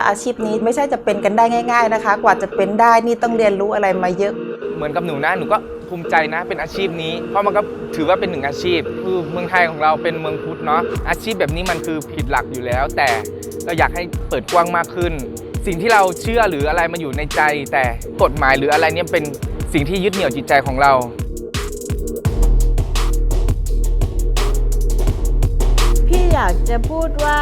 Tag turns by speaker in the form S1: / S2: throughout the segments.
S1: อาชีพนี้ไม่ใช่จะเป็นกันได้ง่ายๆนะคะกว่าจะเป็นได้นี่ต้องเรียนรู้อะไรมาเยอะ
S2: เหมือนกับหนูนะหนูก็ภูมิใจนะเป็นอาชีพนี้เพราะมันก็ถือว่าเป็นหนึ่งอาชีพคือเมืองไทยของเราเป็นเมืองพุทธเนาะอาชีพแบบนี้มันคือผิดหลักอยู่แล้ว แต่เราอยากให้เปิดกว้างมากขึ้นสิ่งที่เราเชื่อหรืออะไรมาอยู่ในใจแต่กฎหมายหรืออะไรเนี่ยเป็นสิ่งที่ยึดเหนี่ยวจิตใจของเรา
S3: อยากจะพูดว่า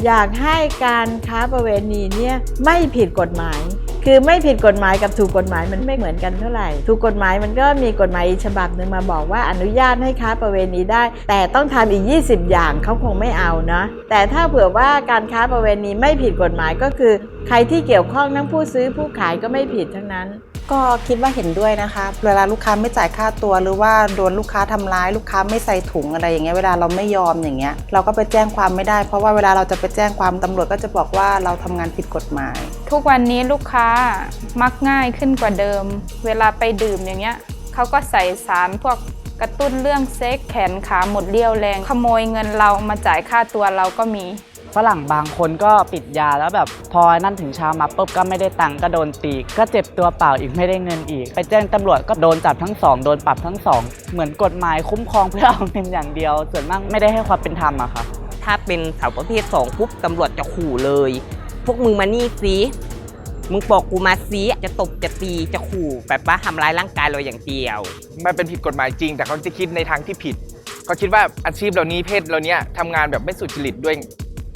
S3: อยากให้การค้าประเวณีเนี่ยไม่ผิดกฎหมายคือไม่ผิดกฎหมายกับถูกกฎหมายมันไม่เหมือนกันเท่าไหร่ถูกกฎหมายมันก็มีกฎหมายอีกฉบับหนึ่งมาบอกว่าอนุญาตให้ค้าประเวณีได้แต่ต้องทำอีก20อย่างเขาคงไม่เอานะแต่ถ้าเผื่อว่าการค้าประเวณีไม่ผิดกฎหมายก็คือใครที่เกี่ยวข้องทั้งผู้ซื้อผู้ขายก็ไม่ผิดทั้งนั้น
S1: ก็คิดว่าเห็นด้วยนะคะเวลาลูกค้าไม่จ่ายค่าตัวหรือว่าโดนลูกค้าทำร้ายลูกค้าไม่ใส่ถุงอะไรอย่างเงี้ยเวลาเราไม่ยอมอย่างเงี้ยเราก็ไปแจ้งความไม่ได้เพราะว่าเวลาเราจะไปแจ้งความตำรวจก็จะบอกว่าเราทำงานผิดกฎหมาย
S4: ทุกวันนี้ลูกค้ามักง่ายขึ้นกว่าเดิมเวลาไปดื่มอย่างเงี้ยเขาก็ใส่สารพวกกระตุ้นเรื่องเซ็กแขนขาหมดเรี่ยวแรงขโมยเงินเรามาจ่ายค่าตัวเราก็มี
S5: ฝรั่งบางคนก็ปิดยาแล้วแบบพอนั่นถึงเช้ามาปุ๊บก็ไม่ได้ตังค์ก็โดนตีก็เจ็บตัวเปล่าอีกไม่ได้เงินอีกไปแจ้งตำรวจก็โดนจับทั้งสองโดนปรับทั้งสองเหมือนกฎหมายคุ้มครองเพื่อเอาเงินอย่างเดียวส่วนมากไม่ได้ให้ความเป็นธรรมอะค่ะ
S6: ถ้าเป็นสาวประเภท2ปุ๊บตำรวจจะขู่เลยพวกมึงมานี่สิมึงบอกกูมาสิจะตบจะตีจะขู่แบบว่าทำร้ายร่างกายเราอย่างเดียว
S2: มันเป็นผิดกฎหมายจริงแต่เขาจะคิดในทางที่ผิดเขาคิดว่าอาชีพเหล่านี้เพศเหล่านี้ทำงานแบบไม่สุจริตด้วย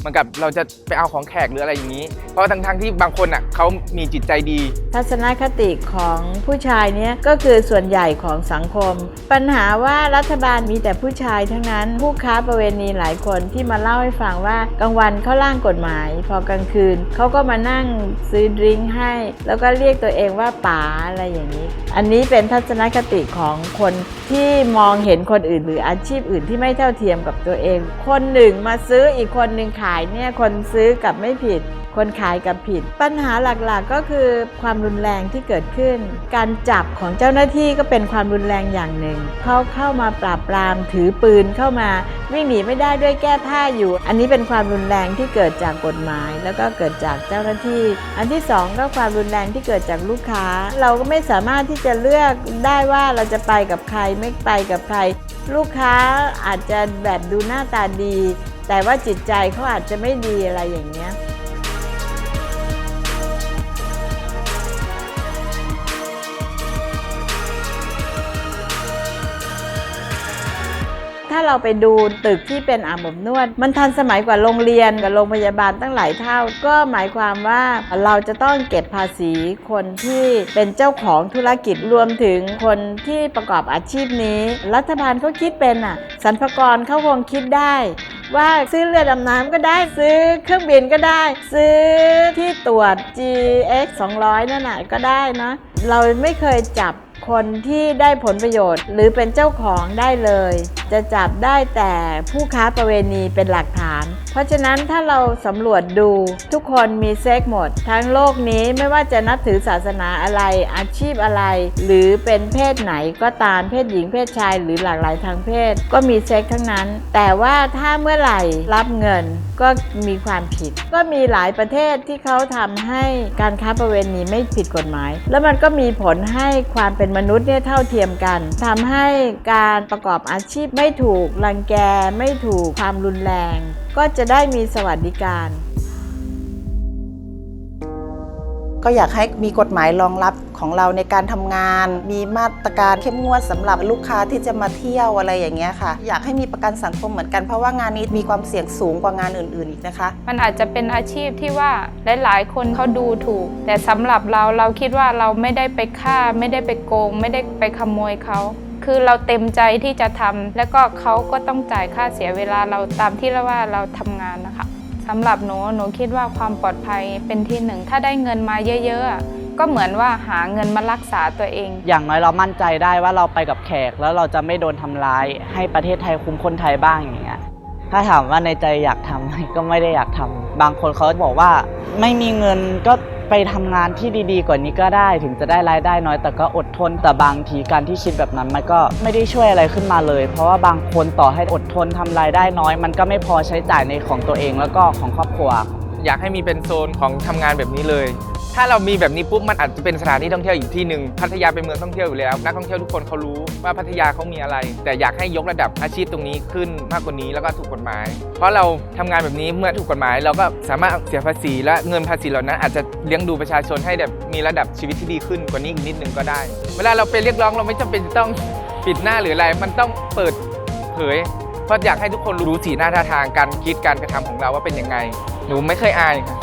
S2: เหมือนกับเราจะไปเอาของแขกหรืออะไรอย่างนี้เพราะทั้งที่บางคนอ่ะเขามีจิตใจดี
S3: ทัศนคติของผู้ชายเนี่ยก็คือส่วนใหญ่ของสังคมปัญหาว่ารัฐบาลมีแต่ผู้ชายทั้งนั้นผู้ค้าประเวณีหลายคนที่มาเล่าให้ฟังว่ากลางวันเขาร่างกฎหมายพอกลางคืนเขาก็มานั่งซื้อดริงก์ให้แล้วก็เรียกตัวเองว่าป๋าอะไรอย่างนี้อันนี้เป็นทัศนคติของคนที่มองเห็นคนอื่นหรืออาชีพอื่นที่ไม่เท่าเทียมกับตัวเองคนหนึ่งมาซื้ออีกคนหนึ่งขายเนี่ยคนซื้อกับไม่ผิดคนขายกับผิดปัญหาหลักๆก็คือความรุนแรงที่เกิดขึ้นการจับของเจ้าหน้าที่ก็เป็นความรุนแรงอย่างหนึ่งเขาเข้ามาปราบปรามถือปืนเข้ามาวิ่งหนีไม่ได้ด้วยแก้ผ้าอยู่อันนี้เป็นความรุนแรงที่เกิดจากกฎหมายแล้วก็เกิดจากเจ้าหน้าที่อันที่สองก็ความรุนแรงที่เกิดจากลูกค้าเราก็ไม่สามารถที่จะเลือกได้ว่าเราจะไปกับใครไม่ไปกับใครลูกค้าอาจจะแบบดูหน้าตาดีแต่ว่าจิตใจเขาอาจจะไม่ดีอะไรอย่างเงี้ยถ้าเราไปดูตึกที่เป็นอาบอบนวดมันทันสมัยกว่าโรงเรียนกับโรงพยาบาลตั้งหลายเท่าก็หมายความว่าเราจะต้องเก็บภาษีคนที่เป็นเจ้าของธุรกิจรวมถึงคนที่ประกอบอาชีพนี้รัฐบาลเขาคิดเป็นสรรพากรเขาคงคิดได้ว่าซื้อเรือดำน้ำก็ได้ซื้อเครื่องบินก็ได้ซื้อที่ตรวจ GX 200นั่นน่ะก็ได้นะเราไม่เคยจับคนที่ได้ผลประโยชน์หรือเป็นเจ้าของได้เลยจะจับได้แต่ผู้ค้าประเวณีเป็นหลักฐานเพราะฉะนั้นถ้าเราสำรวจดูทุกคนมีเซ็กหมดทั้งโลกนี้ไม่ว่าจะนับถือศาสนาอะไรอาชีพอะไรหรือเป็นเพศไหนก็ตามเพศหญิงเพศชายหรือหลากหลายทางเพศก็มีเซ็กทั้งนั้นแต่ว่าถ้าเมื่อไหร่รับเงินก็มีความผิดก็มีหลายประเทศที่เขาทำให้การค้าประเวณีไม่ผิดกฎหมายแล้วมันก็มีผลให้ความเป็นมนุษย์เนี่ยเท่าเทียมกันทำให้การประกอบอาชีพไม่ถูกรังแกไม่ถูกความรุนแรงก็จะได้มีสวัสดิการ
S1: ก็อยากให้มีกฎหมายรองรับของเราในการทำงานมีมาตรการเข้มงวดสำหรับลูกค้าที่จะมาเที่ยวอะไรอย่างเงี้ยค่ะอยากให้มีประกันสังคมเหมือนกันเพราะว่างานนี้มีความเสี่ยงสูงกว่างานอื่นๆอีกนะคะ
S4: มันอาจจะเป็นอาชีพที่ว่าหลายๆคนเขาดูถูกแต่สำหรับเราคิดว่าเราไม่ได้ไปฆ่าไม่ได้ไปโกงไม่ได้ไปขโมยเขาคือเราเต็มใจที่จะทำแล้วก็เขาก็ต้องจ่ายค่าเสียเวลาเราตามที่ว่าเราทำงานนะคะสำหรับหนูคิดว่าความปลอดภัยเป็นที่หนึ่งถ้าได้เงินมาเยอะๆก็เหมือนว่าหาเงินมารักษาตัวเอง
S5: อย่างน้อยเรามั่นใจได้ว่าเราไปกับแขกแล้วเราจะไม่โดนทำร้ายให้ประเทศไทยคุ้มคนไทยบ้างอย่างเงี้ยถ้าถามว่าในใจอยากทำก็ไม่ได้อยากทำบางคนเขาบอกว่าไม่มีเงินก็ไปทำงานที่ดีๆกว่านี้ก็ได้ถึงจะได้รายได้น้อยแต่ก็อดทนแต่บางทีการที่คิดแบบนั้นมันก็ไม่ได้ช่วยอะไรขึ้นมาเลยเพราะว่าบางคนต่อให้อดทนทำรายได้น้อยมันก็ไม่พอใช้จ่ายในของตัวเองแล้วก็ของครอบครัว
S2: อยากให้มีเป็นโซนของทำงานแบบนี้เลย ถ้าเรามีแบบนี้ปุ๊บมันอาจจะเป็นสถานที่ท่องเที่ยวอีกที่หนึ่งพัทยาเป็นเมืองท่องเที่ยวอยู่แล้วนักท่องเที่ยวทุกคนเขารู้ว่าพัทยาเขามีอะไร แต่อยากให้ยกระดับอาชีพตรงนี้ขึ้นมากกว่านี้แล้วก็ถูกกฎหมาย เพราะเราทำงานแบบนี้เมื่อถูกกฎหมายเราก็สามารถเสียภาษีและเงินภาษีเหล่านั้นอาจจะเลี้ยงดูประชาชนให้แบบมีระดับชีวิตที่ดีขึ้นกว่านี้อีกนิดนึงก็ได้ เวลาเราไปเรียกร้องเราไม่จำเป็นจะต้องปิดหน้าหรืออะไรมันต้องเปิดเผยเพราะอยากให้ทุกคนรู้สีหน้าท่าทางการคิดการกระทำของเราว่าเป็นยังไงหนูไม่เคยอายค่ะ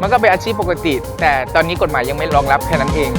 S2: มันก็เป็นอาชีพปกติแต่ตอนนี้กฎหมายยังไม่รองรับแค่นั้นเอง